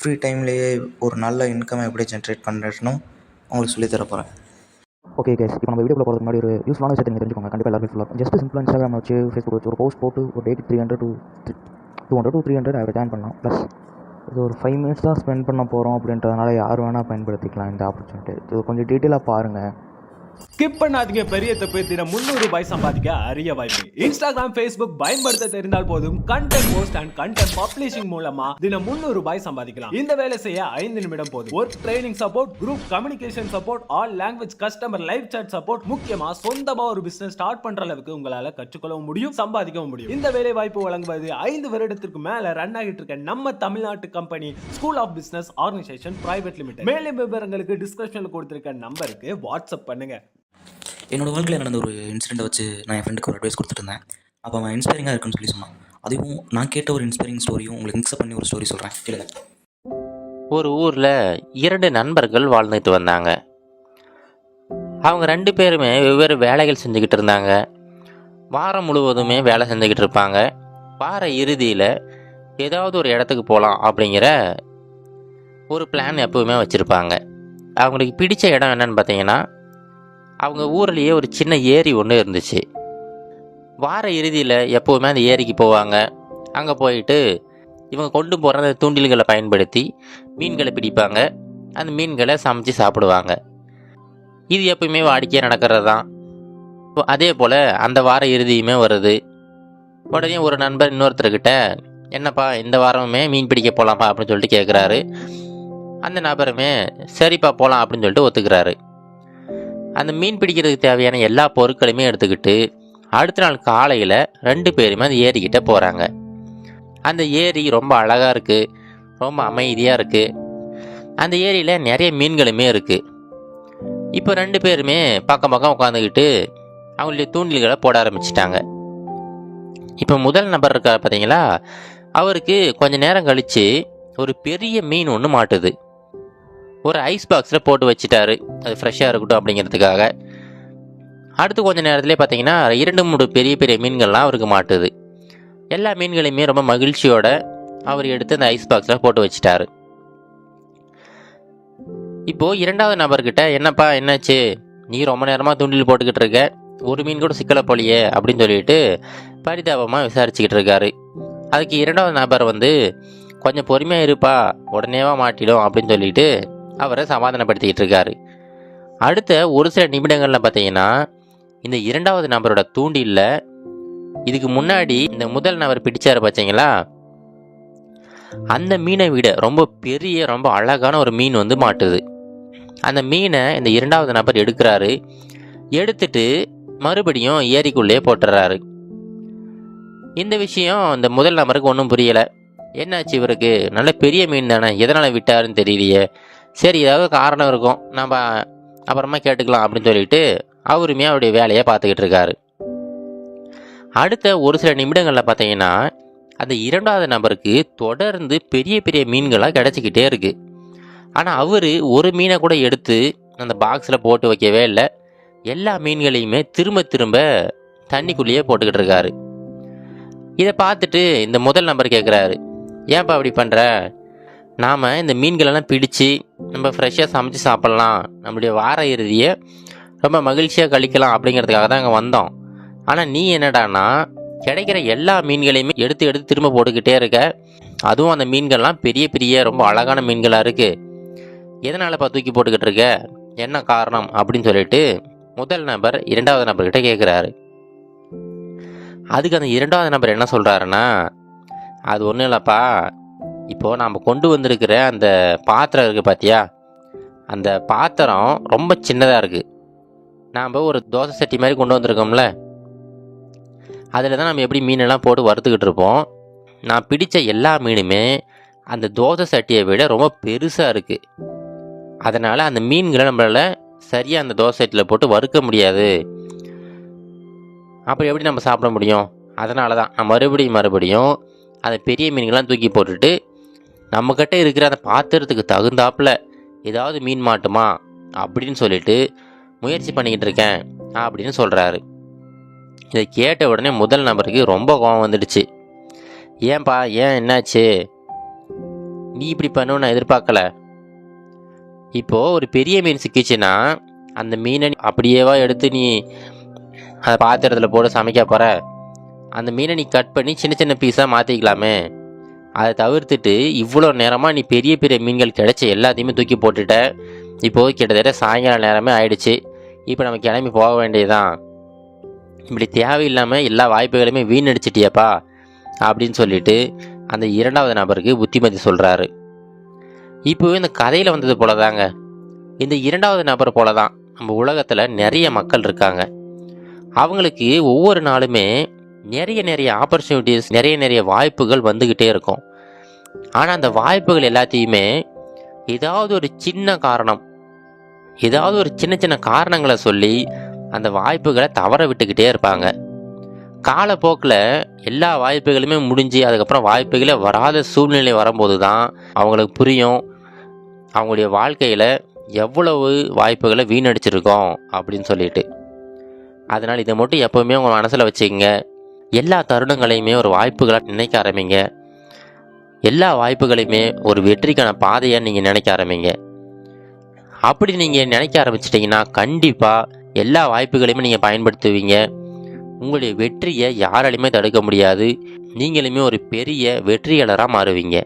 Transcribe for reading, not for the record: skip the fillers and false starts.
Free டைம்லேயே ஒரு நல்ல இன்கம் எப்படி ஜென்ரேட் பண்ணுறதுன்னு உங்களுக்கு சொல்லித் தர போகிறேன். ஓகே கேஸ், இப்போ நம்ம வீடியோக்குள்ள போகிறதுக்கு முன்னாடி ஒரு யூஸ்ஃபுல்லான விஷயத்தை நீங்கள் தெரிஞ்சுக்கோங்க. கண்டிப்பாக எல்லாரும் யூஸ்ஃபுல்லாக ஜஸ்ட் சிம்பிளாக இன்ஸ்டாகிராம் வச்சு ஃபேஸ்புக் வச்சு ஒரு போஸ்ட் போட்டு ஒரு டேக்கு 200 to 300 அவர் ஜாயின் பண்ணலாம். ப்ளஸ் இது ஒரு 5 minutes தான் ஸ்பெண்ட் பண்ண போகிறோம் அப்படின்றதுனால யார் வேணால் பயன்படுத்திக்கலாம் இந்த ஆப்பர்ச்சுனிட்டி. இது கொஞ்சம் டீட்டெயிலாக பாருங்கள். ஸ்கிப் பண்ணாதீங்க. பெரிய தப்பு. தினம் ₹300 சம்பாதிக்க அரிய வாய்ப்பு. இன்ஸ்டாகிராம், ஃபேஸ்புக் பயன்படுத்த தெரிந்தால் போதும். Content post and content publishing மூலமா தினம் ₹300 சம்பாதிக்கலாம். இந்த வேலை செய்ய 5 நிமிடம் போதும். Work training support, group communication support, all language customer live chat support, முக்கியமா சொந்தமா ஒரு பிசினஸ் ஸ்டார்ட் பண்ற அளவுக்கு உங்களால கற்றுக்கொள்ளவும் முடியும், சம்பாதிக்கவும் முடியும். இந்த வேலை வாய்ப்பு வழங்குவது 5 வருடத்திற்கு மேல ரன் ஆகிட்டு இருக்க நம்ம தமிழ்நாட்டு company school of business organisation private limited. மேலும் விவரங்களுக்கு டிஸ்கிரிப்ஷன்ல கொடுத்திருக்க நம்பருக்கு வாட்ஸ்அப் பண்ணுங்க. என்னோடய வாழ்க்கையில் நடந்த ஒரு இன்சிடெண்ட்டை வச்சு நான் என் ஃப்ரெண்டுக்கு ஒரு அட்வைஸ் கொடுத்துட்டு இருந்தேன். அப்போ அவன் இன்ஸ்பைரிங்காக இருக்குன்னு சொல்லி சொன்னான். அதுவும் நான் கேட்ட ஒரு இன்ஸ்பைரிங் ஸ்டோரியும் உங்களுக்கு மிக்ஸ் பண்ணி ஒரு ஸ்டோரி சொல்கிறேன், கேளுங்க. ஒரு ஊரில் 2 நண்பர்கள் வாழ்ந்துட்டு வந்தாங்க. அவங்க 2 பேருமே வெவ்வேறு வேலைகள் செஞ்சுக்கிட்டு இருந்தாங்க. வாரம் முழுவதுமே வேலை செஞ்சுக்கிட்டு இருப்பாங்க. வார இறுதியில் ஏதாவது ஒரு இடத்துக்கு போகலாம் அப்படிங்கிற ஒரு பிளான் எப்போவுமே வச்சுருப்பாங்க. அவங்களுக்கு பிடிச்ச இடம் என்னன்னு பார்த்தீங்கன்னா, அவங்க ஊர்லேயே ஒரு சின்ன ஏரி ஒன்று இருந்துச்சு. வார இறுதியில் எப்போவுமே அந்த ஏரிக்கு போவாங்க. அங்கே போயிட்டு இவங்க கொண்டு போகிற அந்த தூண்டில்களை பயன்படுத்தி மீன்களை பிடிப்பாங்க. அந்த மீன்களை சமைச்சு சாப்பிடுவாங்க. இது எப்பவுமே வாடிக்கையாக நடக்கிறது தான். அதே போல் அந்த வார இறுதியுமே வருது. உடனே ஒரு நண்பர் இன்னொருத்தர்கிட்ட, என்னப்பா இந்த வாரமுமே மீன் பிடிக்க போகலாம்ப்பா அப்படின்னு சொல்லிட்டு கேட்குறாரு. அந்த நபருமே சரிப்பா போகலாம் அப்படின்னு சொல்லிட்டு ஒத்துக்கிறாரு. அந்த மீன் பிடிக்கிறதுக்கு தேவையான எல்லா பொருட்களையுமே எடுத்துக்கிட்டு அடுத்த நாள் காலையில் 2 பேருமே அந்த ஏரிக்கிட்ட போகிறாங்க. அந்த ஏரி ரொம்ப அழகாக இருக்குது, ரொம்ப அமைதியாக இருக்குது. அந்த ஏரியில் நிறைய மீன்களுமே இருக்குது. இப்போ 2 பேருமே பக்கம் பக்கம் உட்காந்துக்கிட்டு அவங்களுடைய தூண்டில்களை போட ஆரம்பிச்சிட்டாங்க. இப்போ முதல் நபர் இருக்கார் பார்த்தீங்களா, அவருக்கு கொஞ்ச நேரம் கழித்து ஒரு பெரிய மீன் ஒன்று மாட்டுது. ஒரு ஐஸ் பாக்ஸில் போட்டு வச்சுட்டாரு, அது ஃப்ரெஷ்ஷாக இருக்கட்டும் அப்படிங்கிறதுக்காக. அடுத்து கொஞ்சம் நேரத்துலேயே பார்த்தீங்கன்னா 2-3 பெரிய பெரிய மீன்கள்லாம் அவருக்கு மாட்டுது. எல்லா மீன்களையுமே ரொம்ப மகிழ்ச்சியோட அவர் எடுத்து அந்த ஐஸ் பாக்ஸில் போட்டு வச்சுட்டாரு. இப்போது 2வது நபர்கிட்ட, என்னப்பா என்னாச்சு, நீ ரொம்ப நேரமாக தூண்டில் போட்டுக்கிட்டு இருக்க, ஒரு மீன் கூட சிக்கலை போலியே அப்படின்னு சொல்லிட்டு பரிதாபமாக விசாரிச்சுக்கிட்டு இருக்காரு. அதுக்கு 2வது நபர் வந்து, கொஞ்சம் பொறுமையாக இருப்பா, உடனேவா மாட்டிடும் அப்படின்னு சொல்லிட்டு அவரை சமாதானப்படுத்திக்கிட்டு இருக்காரு. அடுத்த ஒரு சில நிமிடங்களில் பார்த்தீங்கன்னா, இந்த 2வது நபரோட தூண்டில்ல இதுக்கு முன்னாடி இந்த முதல் நபர் பிடிச்சாரு பார்த்தீங்களா, அந்த மீனை விட ரொம்ப பெரிய ரொம்ப அழகான ஒரு மீன் வந்து மாட்டுது. அந்த மீனை இந்த 2வது நபர் எடுக்கிறாரு. எடுத்துட்டு மறுபடியும் ஏரிக்குள்ளேயே போட்டுறாரு. இந்த விஷயம் இந்த முதல் நபருக்கு ஒன்றும் புரியலை. என்னாச்சு இவருக்கு, நல்ல பெரிய மீன் தானே, எதனால் விட்டாருன்னு தெரியலையே, சரி ஏதாவது காரணம் இருக்கும், நம்ம அப்புறமா கேட்டுக்கலாம் அப்படின்னு சொல்லிட்டு அவருமே அவருடைய வேலையை பார்த்துக்கிட்டு இருக்காரு. அடுத்த ஒரு சில நிமிடங்களில் பார்த்தீங்கன்னா, அந்த 2வது நபருக்கு தொடர்ந்து பெரிய பெரிய மீன்களாக கிடச்சிக்கிட்டே இருக்குது. ஆனால் அவர் ஒரு மீனை கூட எடுத்து அந்த பாக்ஸில் போட்டு வைக்கவே இல்லை. எல்லா மீன்களையுமே திரும்ப திரும்ப தண்ணிக்குள்ளேயே போட்டுக்கிட்டு இருக்காரு. இதை பார்த்துட்டு இந்த முதல் நபர் கேட்குறாரு, ஏன்ப்பா அப்படி பண்ணுற, நாம் இந்த மீன்களெல்லாம் பிடிச்சி நம்ம ஃப்ரெஷ்ஷாக சமைச்சு சாப்பிட்லாம், நம்மளுடைய வார இறுதியை ரொம்ப மகிழ்ச்சியாக கழிக்கலாம் அப்படிங்கிறதுக்காக தான் அங்கே வந்தோம். ஆனால் நீ என்னடானா கிடைக்கிற எல்லா மீன்களையுமே எடுத்து எடுத்து திரும்ப போட்டுக்கிட்டே இருக்க, அதுவும் அந்த மீன்கள்லாம் பெரிய பெரிய ரொம்ப அழகான மீன்களாக இருக்குது, எதனாலப்பா தூக்கி போட்டுக்கிட்டு இருக்க, என்ன காரணம் அப்படின்னு சொல்லிட்டு முதல் நபர் 2வது நபர்கிட்ட கேட்குறாரு. அதுக்கு அந்த 2வது நபர் என்ன சொல்கிறாருன்னா, அது ஒன்றும் இல்லைப்பா, இப்போது நாம் கொண்டு வந்திருக்கிற அந்த பாத்திரம் இருக்குது பார்த்தியா, அந்த பாத்திரம் ரொம்ப சின்னதாக இருக்குது. நாம் ஒரு தோசை சட்டி மாதிரி கொண்டு வந்திருக்கோம்ல, அதில் தான் நம்ம எப்படி மீனெல்லாம் போட்டு வறுத்துக்கிட்டு இருப்போம். நான் பிடித்த எல்லா மீனுமே அந்த தோசை சட்டியை விட ரொம்ப பெருசாக இருக்குது. அதனால் அந்த மீன்களை நம்மளால் சரியாக அந்த தோசை சட்டியில் போட்டு வறுக்க முடியாது. அப்புறம் எப்படி நம்ம சாப்பிட முடியும்? அதனால தான் நான் மறுபடியும் அந்த பெரிய மீன்கள்லாம் தூக்கி போட்டுட்டு நம்மக்கிட்ட இருக்கிற அந்த பாத்திரத்துக்கு தகுந்தாப்பில் ஏதாவது மீன் மாட்டுமா அப்படின்னு சொல்லிட்டு முயற்சி பண்ணிக்கிட்டு இருக்கேன் அப்படின்னு சொல்கிறாரு. இதை கேட்ட உடனே முதல் நபருக்கு ரொம்ப கோபம் வந்துடுச்சு. ஏன்பா, ஏன் என்னாச்சு, நீ இப்படி பண்ணுன்னு நான் எதிர்பார்க்கல. இப்போது ஒரு பெரிய மீன் சிக்கிச்சுன்னா அந்த மீனை அப்படியேவா எடுத்து நீ அதை பாத்திரத்தில் போட்டு சமைக்க போகிற? அந்த மீனை நீ கட் பண்ணி சின்ன சின்ன பீஸாக மாற்றிக்கலாமே. அதை தவிர்த்துட்டு இவ்வளோ நேரமாக நீ பெரிய பெரிய மீன்கள் கிடைச்ச எல்லாத்தையுமே தூக்கி போட்டுட்ட. இப்போது கிட்டத்தட்ட சாயங்கால நேரமே ஆயிடுச்சு. இப்போ நம்ம கிளம்பி போக வேண்டியதுதான். இப்படி தேவையில்லாமல் எல்லா வாய்ப்புகளையுமே வீணடிச்சிட்டியப்பா அப்படின்னு சொல்லிட்டு அந்த இரண்டாவது நபருக்கு புத்திமதி சொல்கிறாரு. இப்போவே இந்த கதையில் வந்தது போல தாங்க, இந்த இரண்டாவது நபர் போல தான் நம்ம உலகத்தில் நிறைய மக்கள் இருக்காங்க. அவங்களுக்கு ஒவ்வொரு நாளுமே நிறைய ஆப்பர்ச்சுனிட்டிஸ், நிறைய வாய்ப்புகள் வந்துக்கிட்டே இருக்கும். ஆனால் அந்த வாய்ப்புகள் எல்லாத்தையுமே ஏதாவது ஒரு சின்ன காரணம், ஏதாவது ஒரு சின்ன காரணங்களை சொல்லி அந்த வாய்ப்புகளை தவற விட்டுக்கிட்டே இருப்பாங்க. காலப்போக்கில் எல்லா வாய்ப்புகளுமே முடிஞ்சு அதுக்கப்புறம் வாய்ப்புகளே வராத சூழ்நிலை வரும்போது தான் அவங்களுக்கு புரியும் அவங்களுடைய வாழ்க்கையில் எவ்வளவு வாய்ப்புகளை வீணடிச்சிருக்கோம் அப்படின்னு சொல்லிட்டு. அதனால் இதை மட்டும் எப்போவுமே உங்கள் மனசில் வச்சுக்கோங்க. எல்லா தருணங்களையுமே ஒரு வாய்ப்புகளாக நினைக்க ஆரம்பிங்க. எல்லா வாய்ப்புகளையுமே ஒரு வெற்றிக்கான பாதையாக நீங்கள் நினைக்க ஆரம்பிங்க. அப்படி நீங்கள் நினைக்க ஆரம்பிச்சிட்டிங்கன்னா கண்டிப்பாக எல்லா வாய்ப்புகளையுமே நீங்கள் பயன்படுத்துவீங்க. உங்களுடைய வெற்றியை யாராலையுமே தடுக்க முடியாது. நீங்களுமே ஒரு பெரிய வெற்றியாளராக மாறுவீங்க.